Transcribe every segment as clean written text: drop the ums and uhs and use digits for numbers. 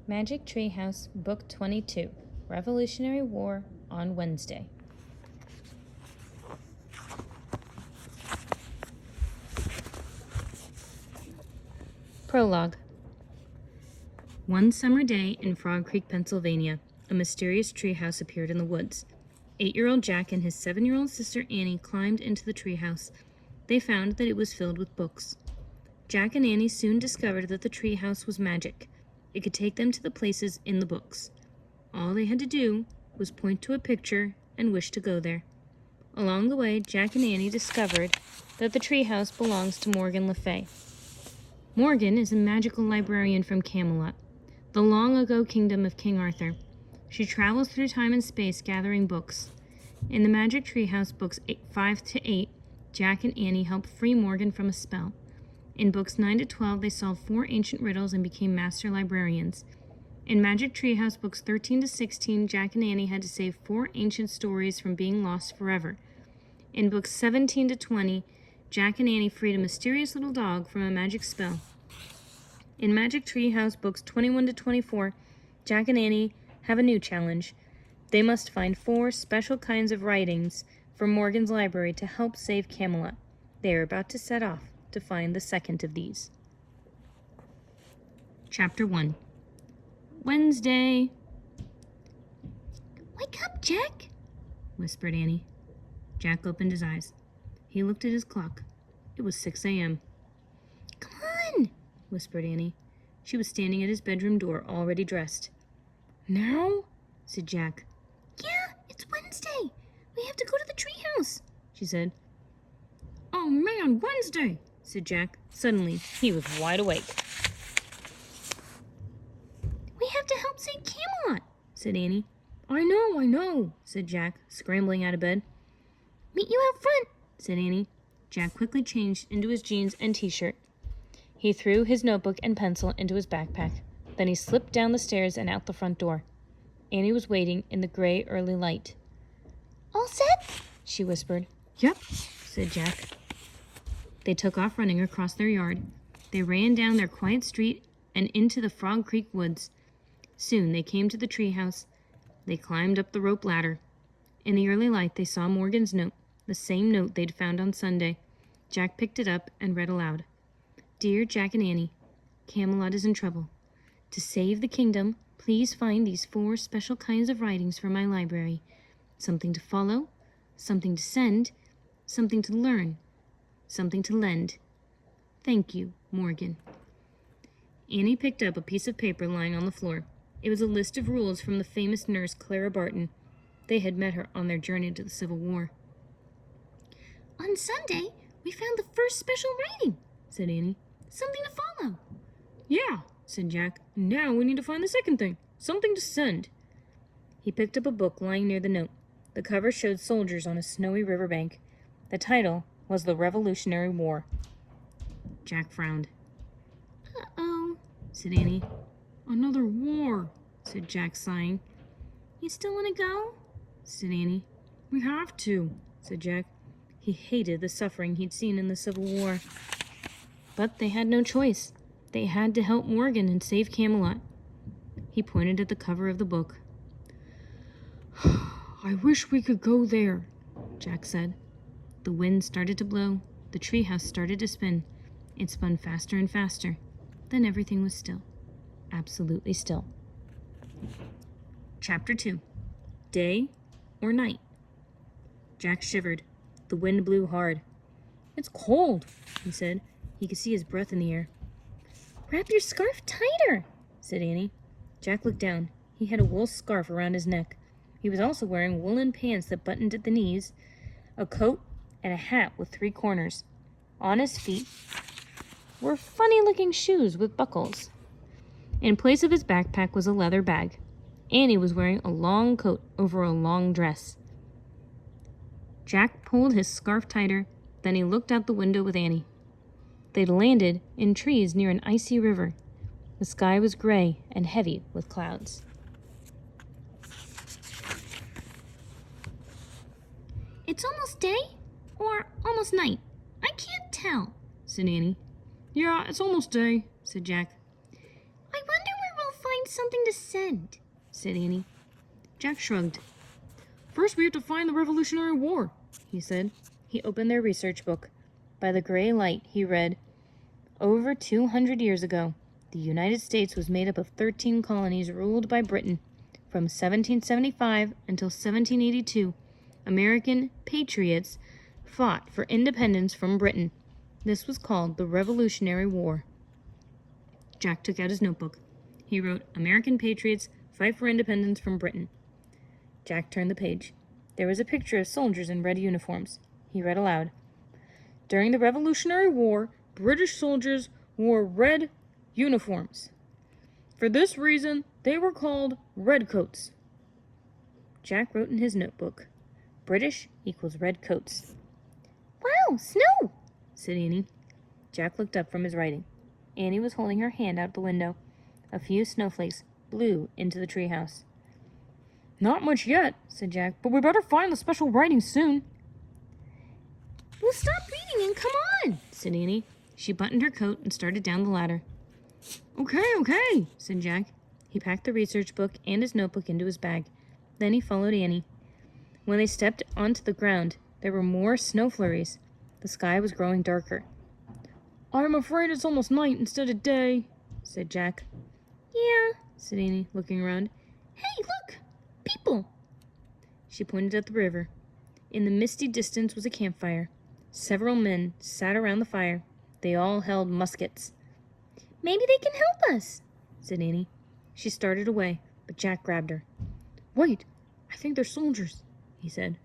Magic Tree House, Book 22, Revolutionary War on Wednesday. Prologue. One summer day in Frog Creek, Pennsylvania, a mysterious treehouse appeared in the woods. 8-year-old Jack and his 7-year-old sister Annie climbed into the treehouse. They found that it was filled with books. Jack and Annie soon discovered that the treehouse was magic. It could take them to the places in the books. All they had to do was point to a picture and wish to go there. Along the way, Jack and Annie discovered that the treehouse belongs to Morgan Le Fay. Morgan is a magical librarian from Camelot, the long-ago kingdom of King Arthur. She travels through time and space gathering books. In the Magic Treehouse, books 5 to 8, Jack and Annie help free Morgan from a spell. In books 9 to 12, they solved 4 ancient riddles and became master librarians. In Magic Treehouse, books 13 to 16, Jack and Annie had to save 4 ancient stories from being lost forever. In books 17 to 20, Jack and Annie freed a mysterious little dog from a magic spell. In Magic Treehouse, books 21 to 24, Jack and Annie have a new challenge. They must find 4 special kinds of writings from Morgan's library to help save Camelot. They are about to set off to find the second of these. Chapter 1. Wednesday. "Wake up, Jack," whispered Annie. Jack opened his eyes. He looked at his clock. It was 6 a.m. "Come on," whispered Annie. She was standing at his bedroom door, already dressed. "Now?" said Jack. "Yeah, it's Wednesday. We have to go to the treehouse," she said. "Oh man, Wednesday," said Jack. Suddenly, he was wide awake. "We have to help save Camelot," said Annie. I know," said Jack, scrambling out of bed. "Meet you out front," said Annie. Jack quickly changed into his jeans and t-shirt. He threw his notebook and pencil into his backpack. Then he slipped down the stairs and out the front door. Annie was waiting in the gray early light. "All set?" she whispered. "Yep," said Jack. They took off running across their yard. They ran down their quiet street and into the Frog Creek woods. Soon they came to the treehouse. They climbed up the rope ladder. In the early light, they saw Morgan's note, the same note they'd found on Sunday. Jack picked it up and read aloud. "Dear Jack and Annie, Camelot is in trouble. To save the kingdom, please find these 4 special kinds of writings from my library. Something to follow, something to send, something to learn, something to lend. Thank you, Morgan." Annie picked up a piece of paper lying on the floor. It was a list of rules from the famous nurse Clara Barton. They had met her on their journey to the Civil War. "On Sunday, we found the first special writing," said Annie. "Something to follow." "Yeah," said Jack. "Now we need to find the second thing. Something to send." He picked up a book lying near the note. The cover showed soldiers on a snowy riverbank. The title was The Revolutionary War. Jack frowned. "Uh-oh," said Annie. "Another war," said Jack, sighing. "You still want to go?" said Annie. "We have to," said Jack. He hated the suffering he'd seen in the Civil War. But they had no choice. They had to help Morgan and save Camelot. He pointed at the cover of the book. "I wish we could go there," Jack said. The wind started to blow. The treehouse started to spin. It spun faster and faster. Then everything was still. Absolutely still. Chapter 2. Day or night? Jack shivered. The wind blew hard. "It's cold," he said. He could see his breath in the air. "Wrap your scarf tighter," said Annie. Jack looked down. He had a wool scarf around his neck. He was also wearing woolen pants that buttoned at the knees, a coat, and a hat with 3 corners. On his feet were funny-looking shoes with buckles. In place of his backpack was a leather bag. Annie was wearing a long coat over a long dress. Jack pulled his scarf tighter, then he looked out the window with Annie. They'd landed in trees near an icy river. The sky was gray and heavy with clouds. "It's almost day or almost night. I can't tell," said Annie. "Yeah, it's almost day," said Jack. "I wonder where we'll find find something to send, said Annie. Jack shrugged. First we have to find the Revolutionary War, he said. He opened their research book. By the gray light, he read, Over 200 years ago, the United States was made up of 13 colonies ruled by Britain. From 1775 until 1782, American patriots fought for independence from Britain. This was called the Revolutionary War. Jack took out his notebook. He wrote, American patriots fight for independence from Britain. Jack turned the page. There was a picture of soldiers in red uniforms. He read aloud. During the Revolutionary War, British soldiers wore red uniforms. For this reason, they were called redcoats. Jack wrote in his notebook, British equals redcoats. Wow, snow, said Annie. Jack looked up from his writing. Annie was holding her hand out the window. A few snowflakes blew into the treehouse. Not much yet, said Jack, but we better find the special writing soon. Well, stop reading and come on, said Annie. She buttoned her coat and started down the ladder. Okay, said Jack. He packed the research book and his notebook into his bag. Then he followed Annie. When they stepped onto the ground, there were more snow flurries. The sky was growing darker. I'm afraid it's almost night instead of day, said Jack. Yeah, said Annie, looking around. Hey, look! People! She pointed at the river. In the misty distance was a campfire. Several men sat around the fire. They all held muskets. Maybe they can help us, said Annie. She started away, but Jack grabbed her. Wait, I think they're soldiers, he said.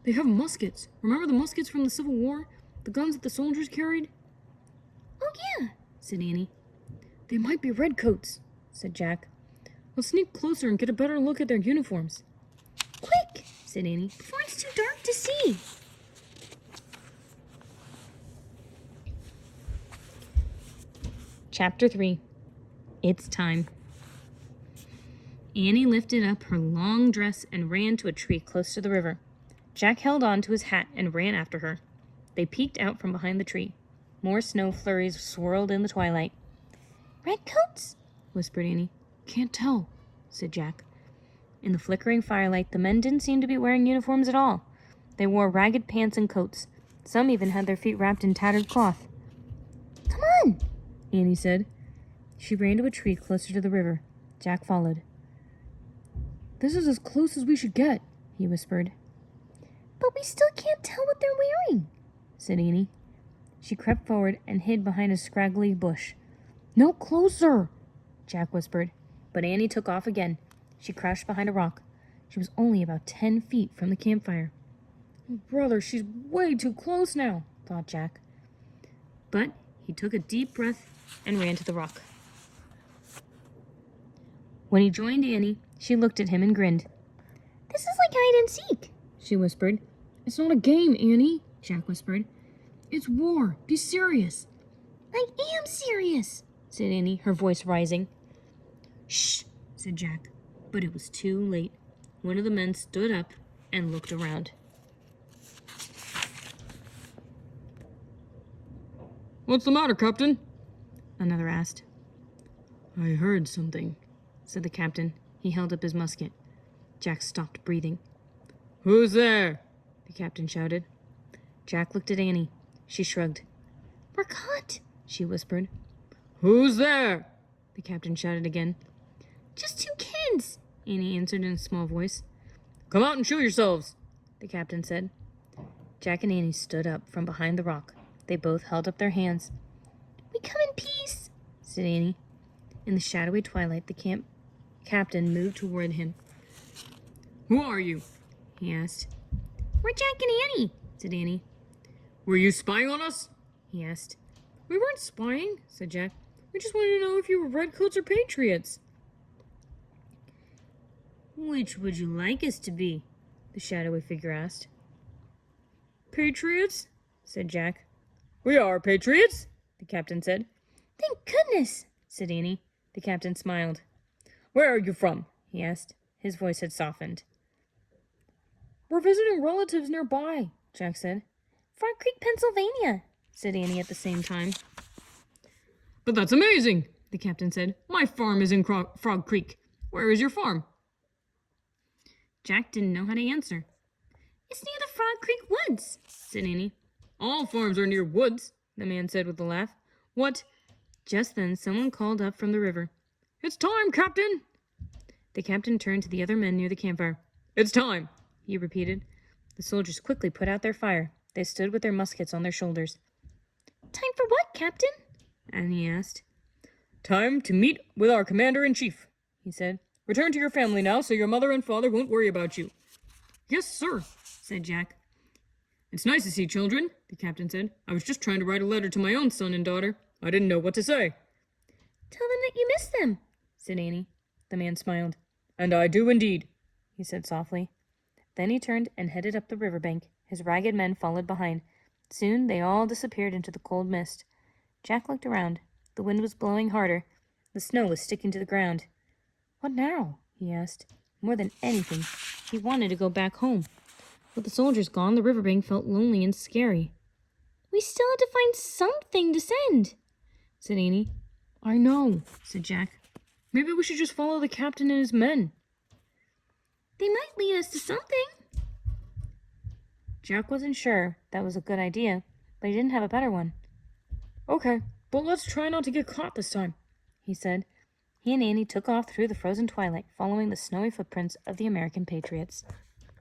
They have muskets. Remember the muskets from the Civil War? The guns that the soldiers carried? Oh, yeah, said Annie. They might be redcoats, said Jack. Let's sneak closer and get a better look at their uniforms. Quick, said Annie, before it's too dark to see. Chapter 3. It's time. Annie lifted up her long dress and ran to a tree close to the river. Jack held on to his hat and ran after her. They peeked out from behind the tree. More snow flurries swirled in the twilight. Redcoats? Whispered Annie. Can't tell, said Jack. In the flickering firelight, the men didn't seem to be wearing uniforms at all. They wore ragged pants and coats. Some even had their feet wrapped in tattered cloth. Come on, Annie said. She ran to a tree closer to the river. Jack followed. This is as close as we should get, he whispered. But we still can't tell what they're wearing, said Annie. She crept forward and hid behind a scraggly bush. No closer, Jack whispered. But Annie took off again. She crouched behind a rock. She was only about 10 feet from the campfire. Oh, brother, she's way too close now, thought Jack. But he took a deep breath and ran to the rock. When he joined Annie, she looked at him and grinned. This is like hide and seek, she whispered. It's not a game, Annie, Jack whispered. It's war. Be serious. I am serious, said Annie, her voice rising. Shh, said Jack. But it was too late. One of the men stood up and looked around. What's the matter, Captain? Another asked. I heard something, said the captain. He held up his musket. Jack stopped breathing. Who's there? The captain shouted. Jack looked at Annie. She shrugged. We're caught, she whispered. Who's there? The captain shouted again. Just two kids, Annie answered in a small voice. Come out and show yourselves, the captain said. Jack and Annie stood up from behind the rock. They both held up their hands. We come in peace, said Annie. In the shadowy twilight, the captain moved toward him. Who are you? He asked. We're Jack and Annie, said Annie. Were you spying on us? He asked. We weren't spying, said Jack. We just wanted to know if you were redcoats or patriots. Which would you like us to be? The shadowy figure asked. Patriots, said Jack. We are patriots, the captain said. Thank goodness, said Annie. The captain smiled. Where are you from? He asked. His voice had softened. We're visiting relatives nearby, Jack said. Frog Creek, Pennsylvania, said Annie at the same time. But that's amazing, the captain said. My farm is in Frog Creek. Where is your farm? Jack didn't know how to answer. It's near the Frog Creek woods, said Annie. All farms are near woods, the man said with a laugh. What? Just then someone called up from the river. It's time, Captain! The captain turned to the other men near the campfire. It's time, he repeated. The soldiers quickly put out their fire. They stood with their muskets on their shoulders. Time for what, Captain? Annie asked. Time to meet with our commander-in-chief, he said. Return to your family now so your mother and father won't worry about you. Yes, sir, said Jack. It's nice to see children, the captain said. I was just trying to write a letter to my own son and daughter. I didn't know what to say. Tell them that you miss them, said Annie. The man smiled. And I do indeed, he said softly. Then he turned and headed up the riverbank. His ragged men followed behind. Soon they all disappeared into the cold mist. Jack looked around. The wind was blowing harder. The snow was sticking to the ground. What now? He asked. More than anything, he wanted to go back home. With the soldiers gone, the riverbank felt lonely and scary. We still have to find something to send, said Annie. I know, said Jack. Maybe we should just follow the captain and his men. They might lead us to something. Jack wasn't sure that was a good idea, but he didn't have a better one. Okay, but let's try not to get caught this time, he said. He and Annie took off through the frozen twilight, following the snowy footprints of the American patriots.